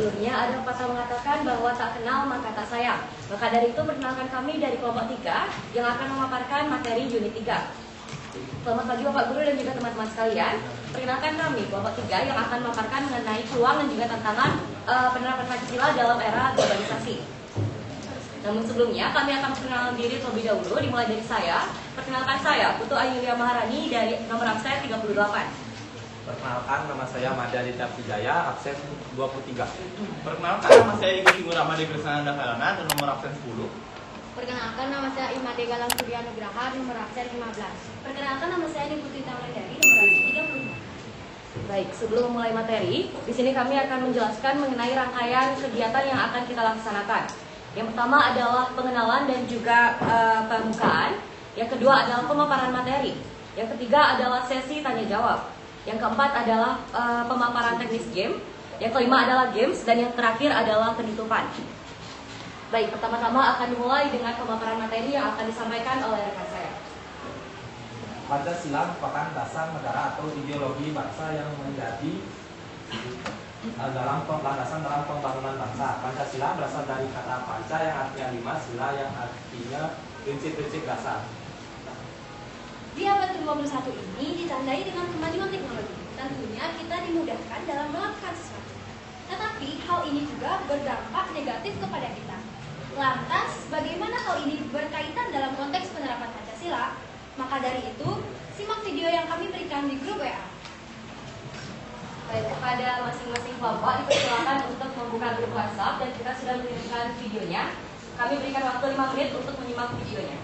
sebelumnya ada pepatah mengatakan bahwa tak kenal maka tak sayang. Maka dari itu perkenalkan kami dari kelompok 3 yang akan memaparkan materi unit 3. Selamat pagi Bapak Guru dan juga teman-teman sekalian. Perkenalkan kami kelompok 3 yang akan memaparkan mengenai peluang dan juga tantangan penerapan Pancasila dalam era globalisasi. Namun sebelumnya kami akan memperkenalkan diri terlebih dahulu, dimulai dari saya. Perkenalkan saya Putu Ayulia Maharani dari nomor absen 38. Perkenalkan, nama saya Mada Dita Pijaya, absen 23. Perkenalkan, nama saya Ibu Timur Ahmad Gresana Dakarana, dan nomor absen 10. Perkenalkan, nama saya Imade Galang Surya Nugraha, nomor absen 15. Perkenalkan, nama saya Putri Tamarendari, nomor absen 35. Baik, sebelum memulai materi, di sini kami akan menjelaskan mengenai rangkaian kegiatan yang akan kita laksanakan. Yang pertama adalah pengenalan dan juga pembukaan. Yang kedua adalah pemaparan materi. Yang ketiga adalah sesi tanya jawab. Yang keempat adalah pemaparan teknis game. Yang kelima adalah games. Dan yang terakhir adalah penutupan. Baik, pertama-tama akan dimulai dengan pemaparan materi yang akan disampaikan oleh rekan saya. Pancasila merupakan dasar negara atau ideologi bangsa yang menjadi dalam landasan dalam pembangunan bangsa. Pancasila berasal dari kata panca yang artinya 5, sila yang artinya prinsip-prinsip dasar. Di abad ke-21 ini ditandai dengan kemajuan teknologi. Tentunya kita dimudahkan dalam melakukan sesuatu. Tetapi hal ini juga berdampak negatif kepada kita. Lantas, bagaimana hal ini berkaitan dalam konteks penerapan Pancasila? Maka dari itu, simak video yang kami berikan di grup WA. Baik, kepada masing-masing kelompok dipersilakan untuk membuka grup WhatsApp dan kita sudah mengirimkan videonya. Kami berikan waktu 5 menit untuk menyimak videonya.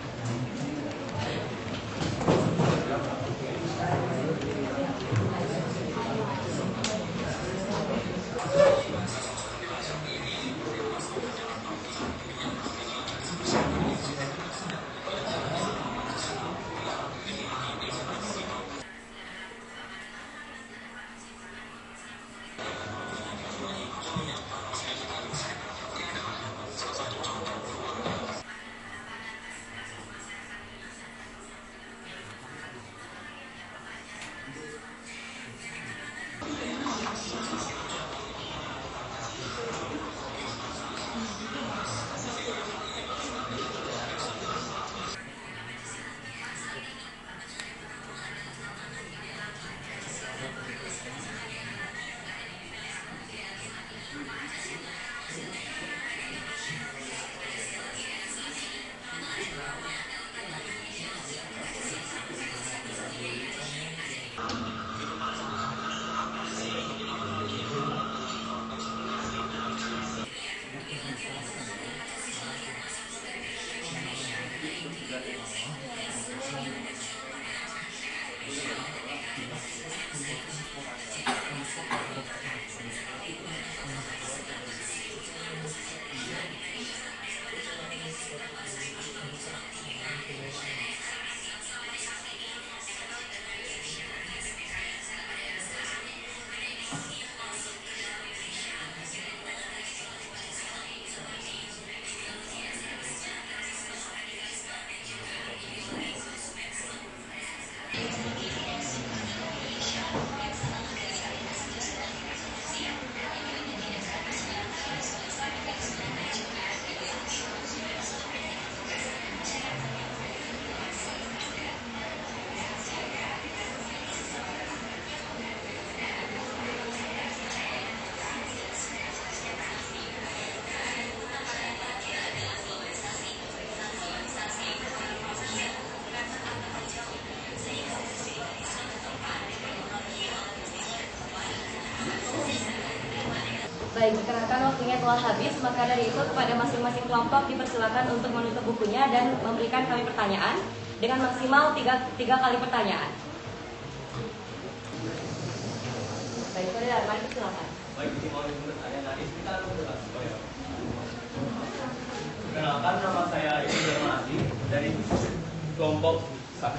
Baik, dikarenakan waktunya telah habis, maka dari itu kepada masing-masing kelompok dipersilakan untuk menutup bukunya dan memberikan kami pertanyaan dengan maksimal 3 kali pertanyaan. Baik, Saudara Darman, silakan. Baik, ini mau bertanya nanti kita berdebat. Perkenalkan, nama saya Ibu Darmadi dari kelompok 1.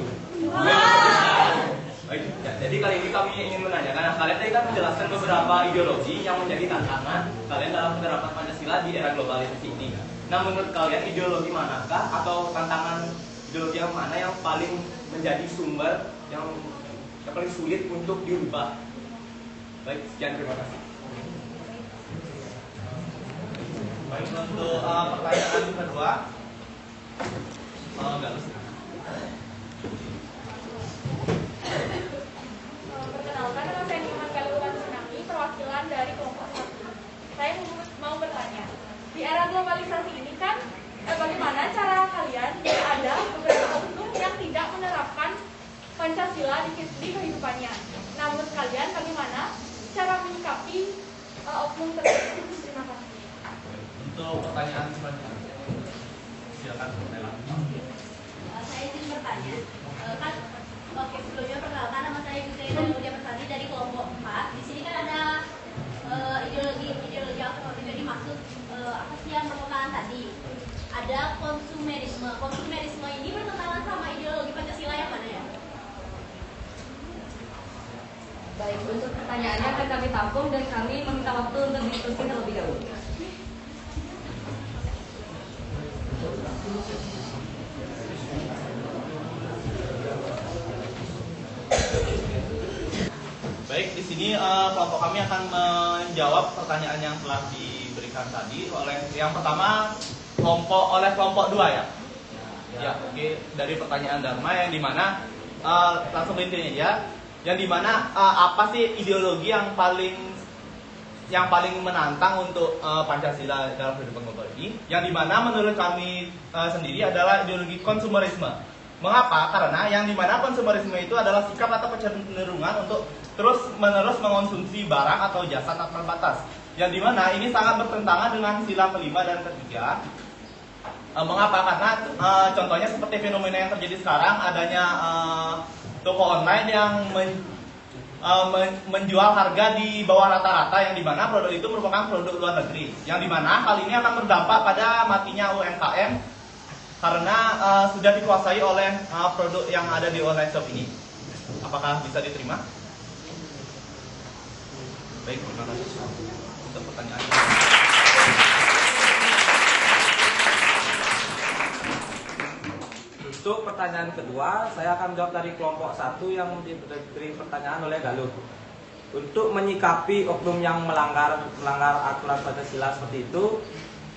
Baik, ya, jadi kali ini kami ingin menanyakan, kalian tadi kan menjelaskan beberapa ideologi yang menjadi tantangan kalian dalam penerapan Pancasila di era globalisasi ini. Nah, menurut kalian ideologi manakah atau tantangan ideologi yang mana yang paling menjadi sumber yang paling sulit untuk dirubah? Baik, sekian, terima kasih. Baik, untuk pertanyaan kedua, Galus. Perkenalkan, nama saya Nyoman Galuan Tsunami, perwakilan dari kelompok 1. Saya mau bertanya, di era globalisasi ini kan, bagaimana cara kalian jika ada beberapa oknum yang tidak menerapkan Pancasila di kehidupannya? Nah, menurut kalian bagaimana cara menyikapi oknum tersebut? Terima kasih. Untuk pertanyaan selanjutnya, silakan Nela. Saya izin bertanya, oke, sebelumnya perkenalkan, nama saya Gusaya Mulia Persani dari kelompok 4. Di sini kan ada ideologi alternatif yang dimaksud apa sih yang permukaan tadi? Ada konsumerisme. Konsumerisme ini bertentangan sama ideologi Pancasila yang mana ya? Baik, untuk pertanyaannya akan kami tampung dan kami meminta waktu untuk diskusi terlebih dahulu. Baik, di sini kelompok kami akan menjawab pertanyaan yang telah diberikan tadi oleh yang pertama oleh kelompok 2 ya. Ya, oke. Dari pertanyaan Dharma yang dimana langsung intinya ya, yang dimana apa sih ideologi yang paling menantang untuk Pancasila dalam kehidupan global ini? Yang dimana menurut kami sendiri adalah ideologi konsumerisme. Mengapa? Karena yang dimana konsumerisme itu adalah sikap atau kecenderungan untuk terus-menerus mengonsumsi barang atau jasa tanpa batas. Yang dimana ini sangat bertentangan dengan sila kelima dan ketiga. Mengapa? Karena contohnya seperti fenomena yang terjadi sekarang, adanya toko online yang menjual harga di bawah rata-rata, yang dimana produk itu merupakan produk luar negeri. Yang dimana hal ini akan berdampak pada matinya UMKM karena sudah dikuasai oleh produk yang ada di online shop ini. Apakah bisa diterima? Baik, terima kasih untuk pertanyaannya. Untuk pertanyaan kedua, saya akan jawab dari kelompok 1 yang diberi pertanyaan oleh Galuh. Untuk menyikapi oknum yang melanggar aturan Pancasila seperti itu,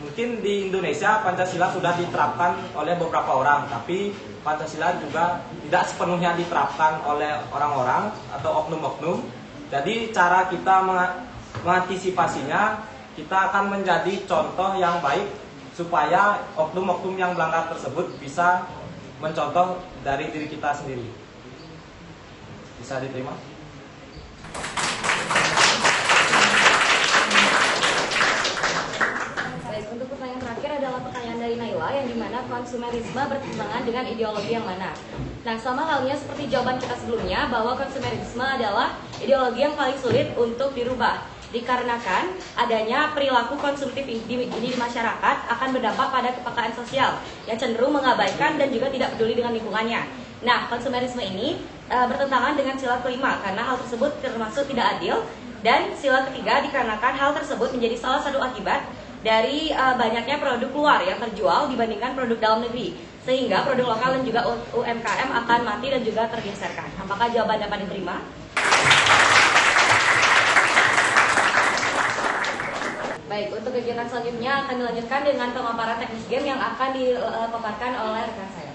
mungkin di Indonesia Pancasila sudah diterapkan oleh beberapa orang, tapi Pancasila juga tidak sepenuhnya diterapkan oleh orang-orang atau oknum-oknum. Jadi cara kita mengantisipasinya, kita akan menjadi contoh yang baik supaya oknum-oknum yang melanggar tersebut bisa mencontoh dari diri kita sendiri. Bisa diterima? Baik, untuk pertanyaan terakhir adalah pertanyaan dari Naila, yang dimana konsumerisme bertentangan dengan ideologi yang mana. Nah, sama halnya seperti jawaban kita sebelumnya, bahwa konsumerisme adalah ideologi yang paling sulit untuk dirubah, dikarenakan adanya perilaku konsumtif ini di masyarakat akan berdampak pada kepekaan sosial yang cenderung mengabaikan dan juga tidak peduli dengan lingkungannya. Nah, konsumerisme ini bertentangan dengan sila kelima karena hal tersebut termasuk tidak adil, dan sila ketiga dikarenakan hal tersebut menjadi salah satu akibat dari banyaknya produk luar yang terjual dibandingkan produk dalam negeri, sehingga produk lokal dan juga UMKM akan mati dan juga tergeserkan. Apakah jawaban dapat diterima? Baik, untuk kegiatan selanjutnya akan dilanjutkan dengan pemaparan teknis game yang akan dipaparkan oleh rekan saya.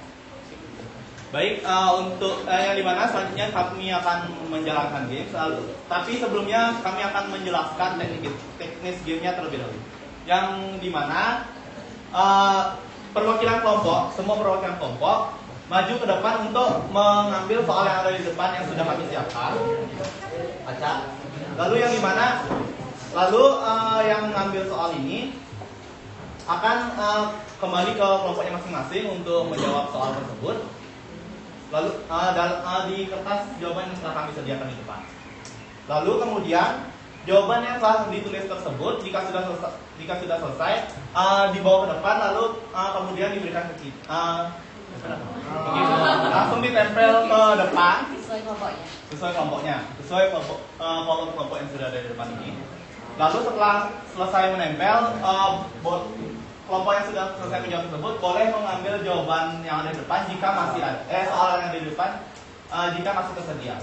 Baik, untuk yang dimana selanjutnya kami akan menjalankan game, tapi sebelumnya kami akan menjelaskan teknis gamenya terlebih dahulu. Yang dimana perwakilan kelompok, semua perwakilan kelompok maju ke depan untuk mengambil soal yang ada di depan yang sudah kami siapkan. Baca. Lalu yang dimana yang mengambil soal ini akan kembali ke kelompoknya masing-masing untuk menjawab soal tersebut. Lalu di kertas jawaban yang telah kami sediakan di depan. Lalu kemudian jawaban yang telah ditulis tersebut jika sudah selesai dibawa ke depan, lalu kemudian diberikan ke kita. Langsung ditempel ke depan sesuai kelompoknya, sesuai kolom kelompok yang sudah ada di depan ini. Lalu setelah selesai menempel, kelompok yang sudah selesai menjawab tersebut boleh mengambil jawaban yang ada di depan jika masih ada soal yang ada di depan jika masih tersedia.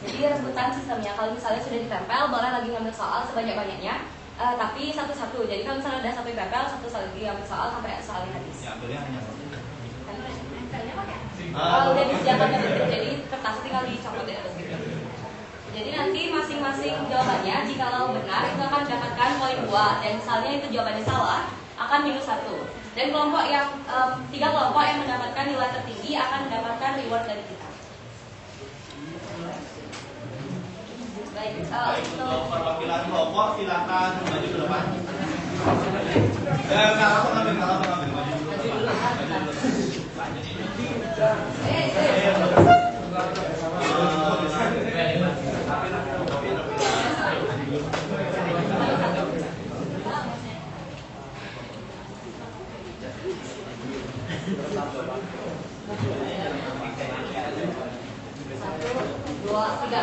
Jadi rebutan sistemnya, kalau misalnya sudah ditempel, boleh lagi ngambil soal sebanyak-banyaknya. tapi satu-satu. Jadi kalau misalnya udah sampai bapel, satu lagi ambil soal sampai soalnya habis. Ya, ambilnya hanya Udah disediakan jadi kertas tinggal dicopot dari atas gitu. Jadi nanti masing-masing jawabannya jikalau benar itu akan mendapatkan poin 2 dan misalnya itu jawabannya salah akan -1. Dan kelompok yang 3 kelompok yang mendapatkan nilai tertinggi akan mendapatkan reward dari kita. Baik, untuk perwakilan kelompok silakan maju ke depan. Kalau pengambil maju dulu. Satu, dua, tiga.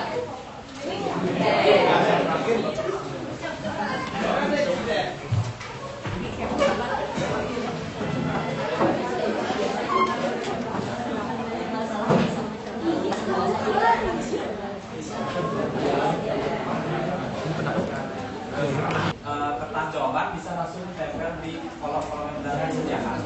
Kertas jawaban bisa langsung tempel di kolom-kolom yang sudah disediakan.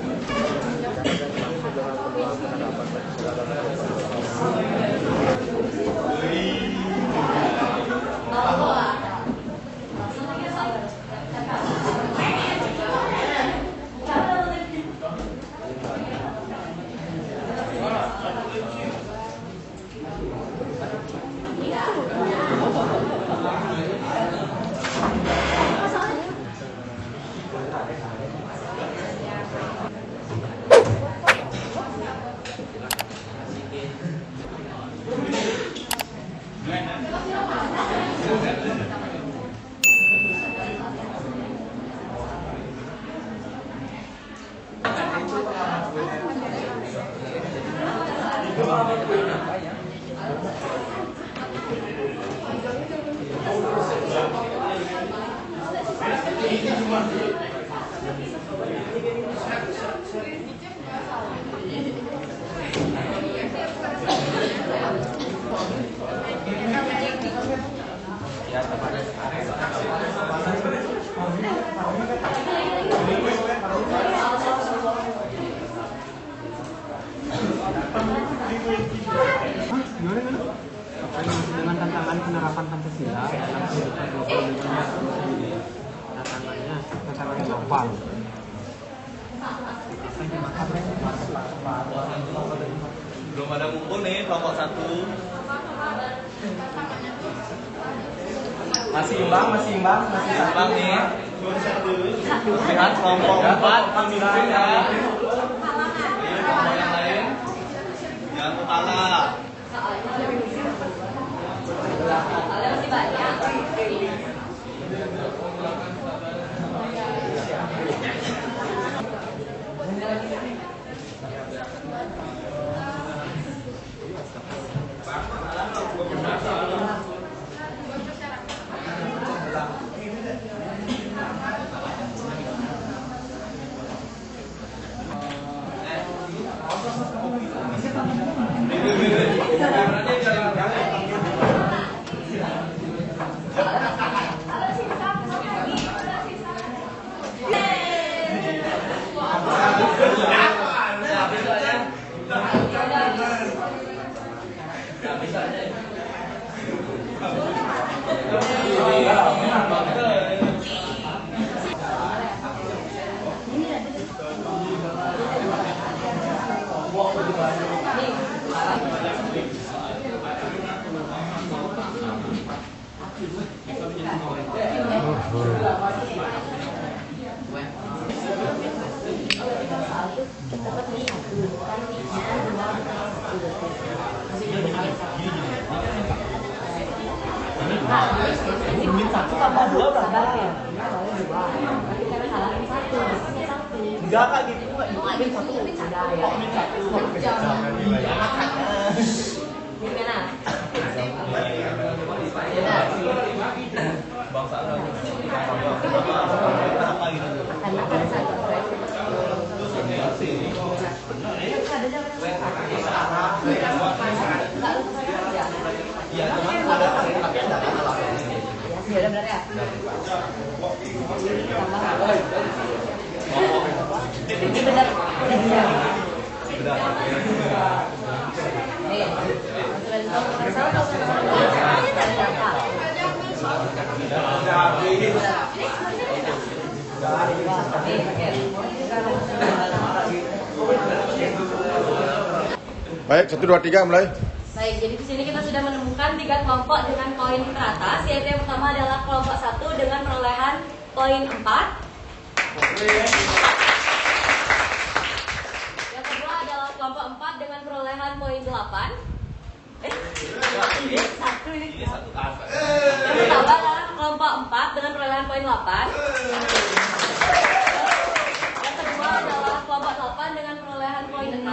Dengan tantangan penerapan Pancasila dalam kehidupan 25 tantangannya global. Belum ada ngumpul nih kelompok 1. Masih imbang nih. Lihat kelompok 4 pemimpinnya. Kelompok yang lain. Jangan kepala. Soalnya masih banyak. Enggak kak gitu, enggak min 1. Kok min 1? Gimana? Bangsa apa gitu? Karena kan satu Iya, cuman ada tapi ada ya benar ya. Ini benar. Nih, sudah ditahu salah atau Baik, 1, 2, 3 mulai. Baik, jadi di sini kita sudah menemukan 3 kelompok dengan poin teratas, yaitu yang pertama adalah kelompok 1 dengan perolehan poin 4. Yang kedua adalah kelompok 4 dengan perolehan poin 8. Satu ini. Yang pertama adalah kelompok 4 dengan perolehan poin 8. Yang kedua adalah kelompok 8 dengan perolehan poin 6.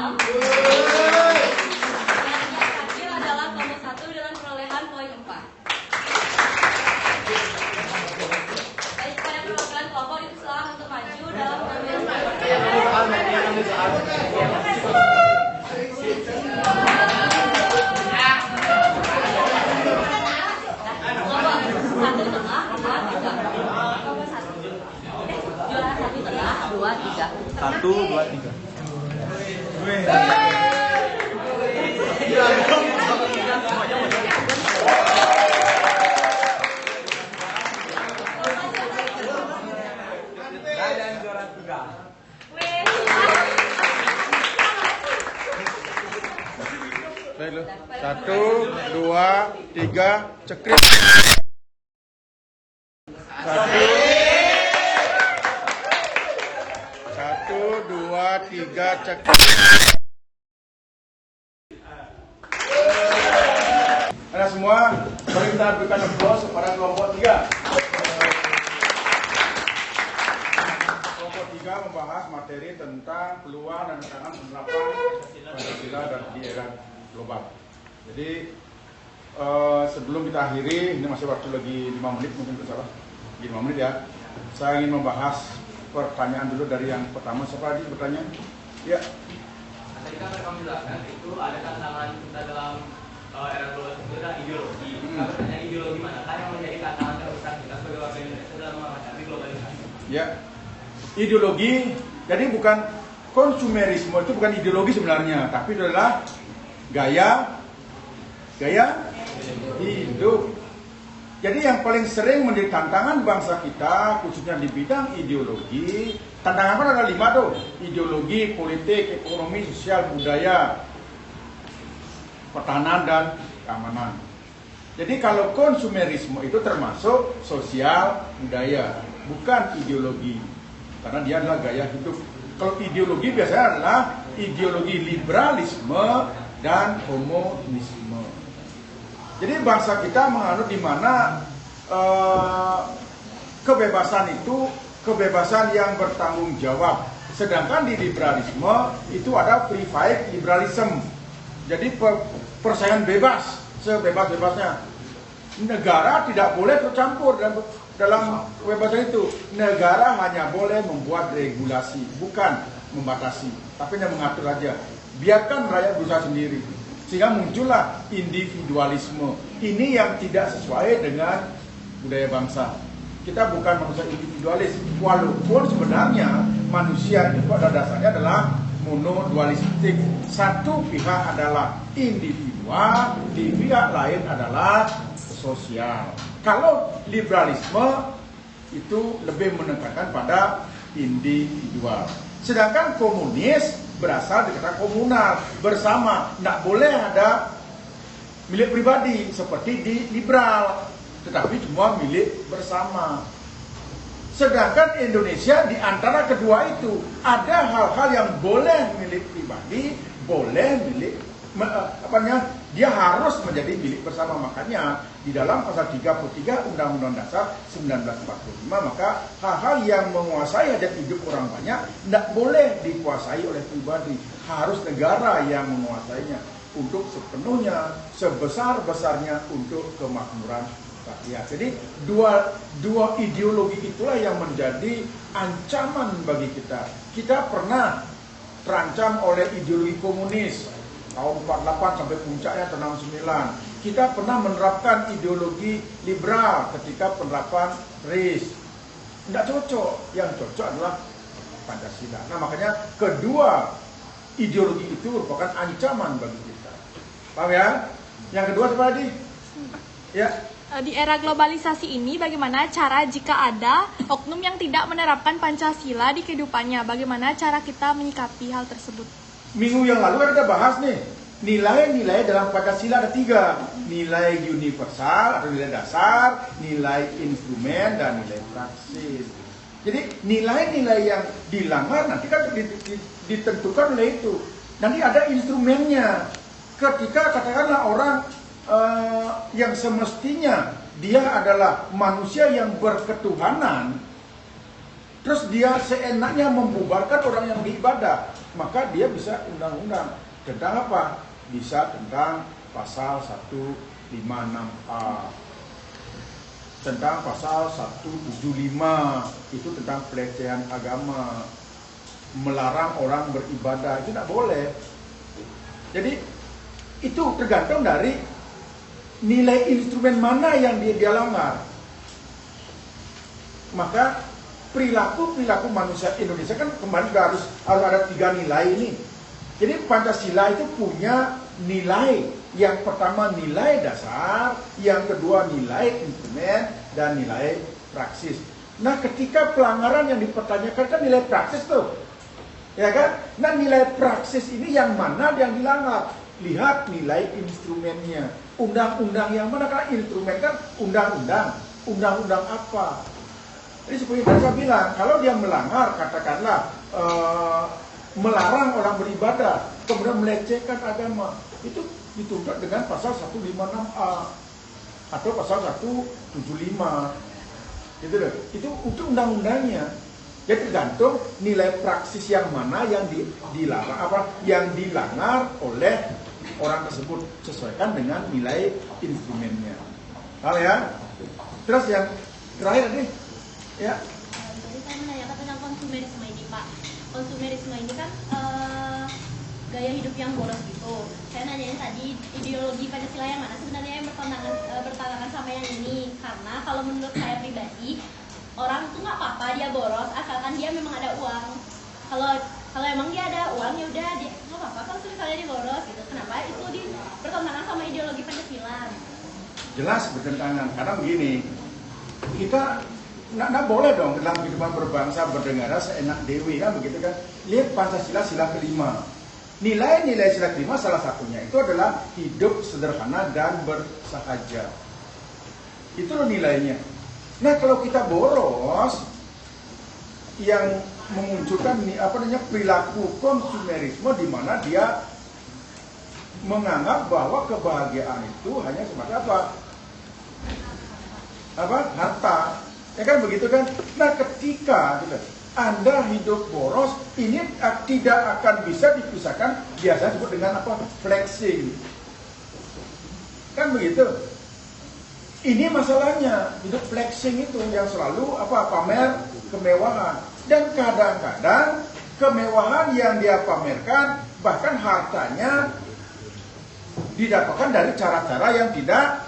Satu, dua, tiga. Dan juara 3. Baik, lu. 1, 2, 3, cekrip. 1, 2, 3, cekrip. Ada semua, mari kita berikan aplaus kepada kelompok 3. Kelompok 3 membahas materi tentang peluang dan tantangan penerapan Pancasila dan di era global. Jadi sebelum kita akhiri, ini masih waktu lagi 5 menit mungkin salah, 5 menit ya. Saya ingin membahas pertanyaan dulu dari yang pertama. Siapa lagi bertanya? Ya. Tadi kan kami jelaskan itu ada tantangan kita dalam era global itu adalah ideologi. Kami bertanya ideologi manakah yang menjadi tantangan terbesar kita sebagai warga Indonesia dalam menghadapi globalisasi? Ya. Ideologi, jadi bukan konsumerisme, itu bukan ideologi sebenarnya, tapi itu adalah gaya hidup. Jadi yang paling sering menjadi tantangan bangsa kita, khususnya di bidang ideologi, tantangan kan ada 5 tuh: ideologi, politik, ekonomi, sosial, budaya, pertahanan dan keamanan. Jadi kalau konsumerisme itu termasuk sosial, budaya, bukan ideologi, karena dia adalah gaya hidup. Kalau ideologi biasanya adalah ideologi liberalisme dan komunisme. Jadi bangsa kita menganut di mana kebebasan itu kebebasan yang bertanggung jawab. Sedangkan di liberalisme itu ada private liberalism. Jadi persaingan bebas, sebebas-bebasnya. Negara tidak boleh tercampur dalam kebebasan itu. Negara hanya boleh membuat regulasi, bukan membatasi, tapi hanya mengatur aja. Biarkan rakyat berusaha sendiri. Sehingga muncullah individualisme. Ini yang tidak sesuai dengan budaya bangsa. Kita bukan manusia individualis, walaupun sebenarnya manusia itu pada dasarnya adalah monodualistik. Satu pihak adalah individual, di pihak lain adalah sosial. Kalau liberalisme itu lebih menekankan pada individual. Sedangkan komunis berasal dari kata komunal, bersama. Tidak boleh ada milik pribadi seperti di liberal, tetapi semua milik bersama. Sedangkan Indonesia di antara kedua itu ada hal-hal yang boleh milik pribadi, boleh milik dia harus menjadi milik bersama. Makanya di dalam pasal 33 Undang-Undang Dasar 1945, maka hal-hal yang menguasai hajat hidup orang banyak tidak boleh dikuasai oleh pribadi, harus negara yang menguasainya untuk sepenuhnya, sebesar-besarnya untuk kemakmuran rakyat. Jadi dua ideologi itulah yang menjadi ancaman bagi kita. Kita pernah terancam oleh ideologi komunis tahun 48 sampai puncaknya tahun 69. Kita pernah menerapkan ideologi liberal ketika penerapan RIS. Tidak cocok. Yang cocok adalah Pancasila. Nah makanya kedua ideologi itu merupakan ancaman bagi kita. Paham ya? Yang kedua apa tadi? Ya. Di era globalisasi ini bagaimana cara jika ada oknum yang tidak menerapkan Pancasila di kehidupannya? Bagaimana cara kita menyikapi hal tersebut? Minggu yang lalu kan kita bahas nih, nilai-nilai dalam Pancasila ada 3. Nilai universal atau nilai dasar, nilai instrumen, dan nilai praksis. Jadi nilai-nilai yang dilanggar nanti kan ditentukan oleh itu. Nanti ada instrumennya. Ketika katakanlah orang yang semestinya dia adalah manusia yang berketuhanan, terus dia seenaknya membubarkan orang yang beribadah, maka dia bisa undang-undang tentang apa? Bisa tentang pasal 156A, tentang pasal 175 itu tentang pelecehan agama, melarang orang beribadah, itu tidak boleh. Jadi itu tergantung dari nilai instrumen mana yang dia langgar. Maka perilaku manusia Indonesia kan kemarin harus ada 3 nilai ini. Jadi Pancasila itu punya nilai. Yang pertama nilai dasar, yang kedua nilai instrumen, dan nilai praksis. Nah ketika pelanggaran yang dipertanyakan kan nilai praksis tuh, ya kan? Nah nilai praksis ini yang mana yang dilanggar? Lihat nilai instrumennya. Undang-undang yang mana? Karena instrumen kan undang-undang. Undang-undang apa? Jadi seperti yang saya bilang, kalau dia melanggar, katakanlah melarang orang beribadah, kemudian melecehkan agama, itu dituntut dengan pasal 156A atau pasal 175. Gitu loh. Itu undang-undangnya. Jadi tergantung nilai praksis yang mana yang dilarang, yang dilanggar oleh orang tersebut, sesuaikan dengan nilai instrumennya. Hal ya. Terus yang terakhir nih, ya. Tadi saya menanyakan tentang konsumerisme ini, Pak. Konsumerisme ini kan gaya hidup yang boros gitu. Saya nanyain tadi ideologi Pancasila yang mana sebenarnya yang bertentangan sama yang ini. Karena kalau menurut saya pribadi, orang tuh nggak apa-apa dia boros asalkan dia memang ada uang. Kalau emang dia ada uang ya udah dia nggak apa-apa kalau misalnya dia boros gitu. Kenapa itu bertentangan sama ideologi Pancasila? Jelas bertentangan karena begini, kita nggak boleh dong dalam kehidupan berbangsa bernegara seenak dewi kan begitu kan. Lihat Pancasila sila kelima. Nilai-nilai sila kelima salah satunya itu adalah hidup sederhana dan bersahaja. Itu loh nilainya. Nah kalau kita boros yang memunculkan perilaku konsumerisme di mana dia menganggap bahwa kebahagiaan itu hanya sebatas harta, ya kan begitu kan? Nah ketika Anda hidup boros, ini tidak akan bisa dipisahkan, biasa disebut dengan flexing, kan begitu? Ini masalahnya, hidup flexing itu yang selalu pamer kemewahan. Dan kadang-kadang kemewahan yang dia pamerkan, bahkan hartanya didapatkan dari cara-cara yang tidak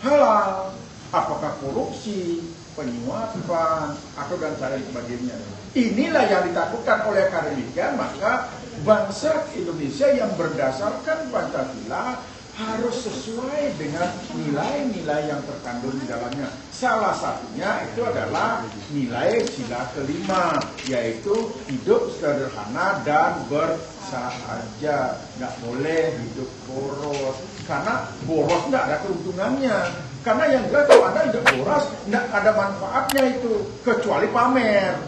halal. Apakah korupsi, penyuapan, atau dan cara sebagainya. Inilah yang ditakutkan oleh akademikian, maka bangsa Indonesia yang berdasarkan Pancasila harus sesuai dengan nilai-nilai yang terkandung di dalamnya. Salah satunya itu adalah nilai sila kelima, yaitu hidup sederhana dan bersahaja. Nggak boleh hidup boros, karena boros nggak ada keuntungannya. Karena yang jelas kalau Anda hidup boros, nggak ada manfaatnya itu, kecuali pamer.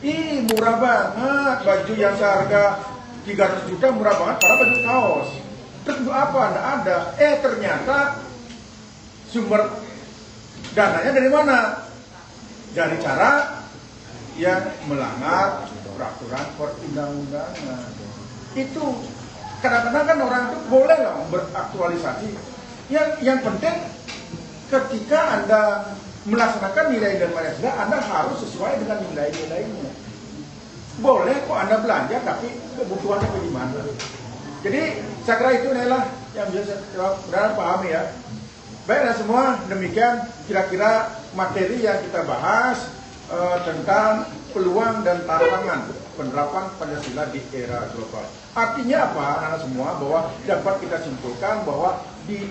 Ih, murah banget, baju yang seharga 300 juta murah banget, padahal baju kaos. Terus untuk apa? Nggak ada. Ternyata sumber dananya dari mana? Dari cara yang melanggar peraturan perundang-undangan. Itu kadang-kadang kan orang itu boleh lah beraktualisasi. Yang penting ketika Anda melaksanakan nilai-nilai Pancasila, Anda harus sesuai dengan nilai-nilainya. Boleh kok Anda belanja, tapi kebutuhannya bagaimana? Jadi saya kira itu adalah yang bisa saya pahami ya. Baiklah semua, demikian kira-kira materi yang kita bahas tentang peluang dan tantangan penerapan Pancasila di era global. Artinya apa, anak-anak semua? Bahwa dapat kita simpulkan bahwa di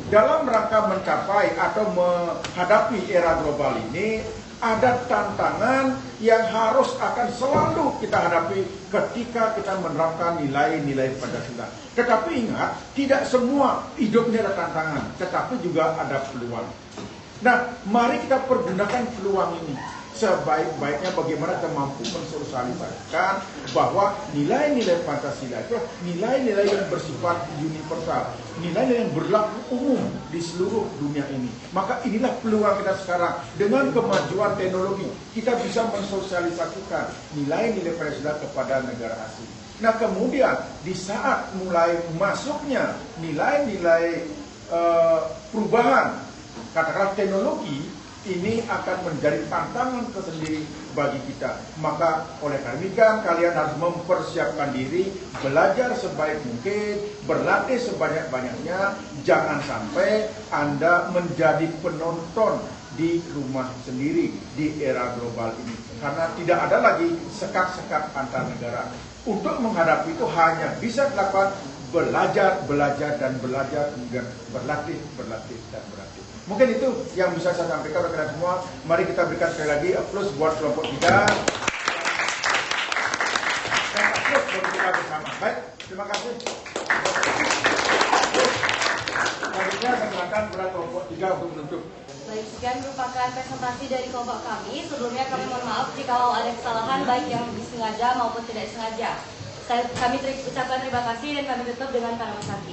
dalam rangka mencapai atau menghadapi era global ini ada tantangan yang harus akan selalu kita hadapi ketika kita menerapkan nilai-nilai Pancasila. Tetapi ingat, tidak semua hidup ini ada tantangan, tetapi juga ada peluang. Nah, mari kita pergunakan peluang ini sebaik-baiknya. Bagaimana kita mampu mensosialisasikan bahwa nilai-nilai Pancasila itu nilai-nilai yang bersifat universal, nilai-nilai yang berlaku umum di seluruh dunia ini. Maka inilah peluang kita sekarang. Dengan kemajuan teknologi, kita bisa mensosialisasikan nilai-nilai Pancasila kepada negara asing. Nah, kemudian di saat mulai masuknya nilai-nilai perubahan, katakanlah teknologi, ini akan menjadi tantangan tersendiri bagi kita. Maka oleh karena kalian harus mempersiapkan diri, belajar sebaik mungkin, berlatih sebanyak-banyaknya. Jangan sampai Anda menjadi penonton di rumah sendiri di era global ini. Karena tidak ada lagi sekat-sekat antar negara. Untuk menghadapi itu hanya bisa dilakukan belajar, dan belajar, kemudian berlatih, dan berlatih. Mungkin itu yang bisa saya sampaikan kepada semua. Mari kita berikan sekali lagi aplaus buat kelompok 3. Dan aplaus buat kita bersama. Baik, terima kasih. Selanjutnya saya silakan kepada kelompok 3 untuk menutup. Baik, sekian merupakan presentasi dari kelompok kami. Sebelumnya kami mohon maaf jika ada kesalahan baik yang disengaja maupun tidak disengaja. Kami ucapkan terima kasih dan kami tutup dengan kalimat sakti.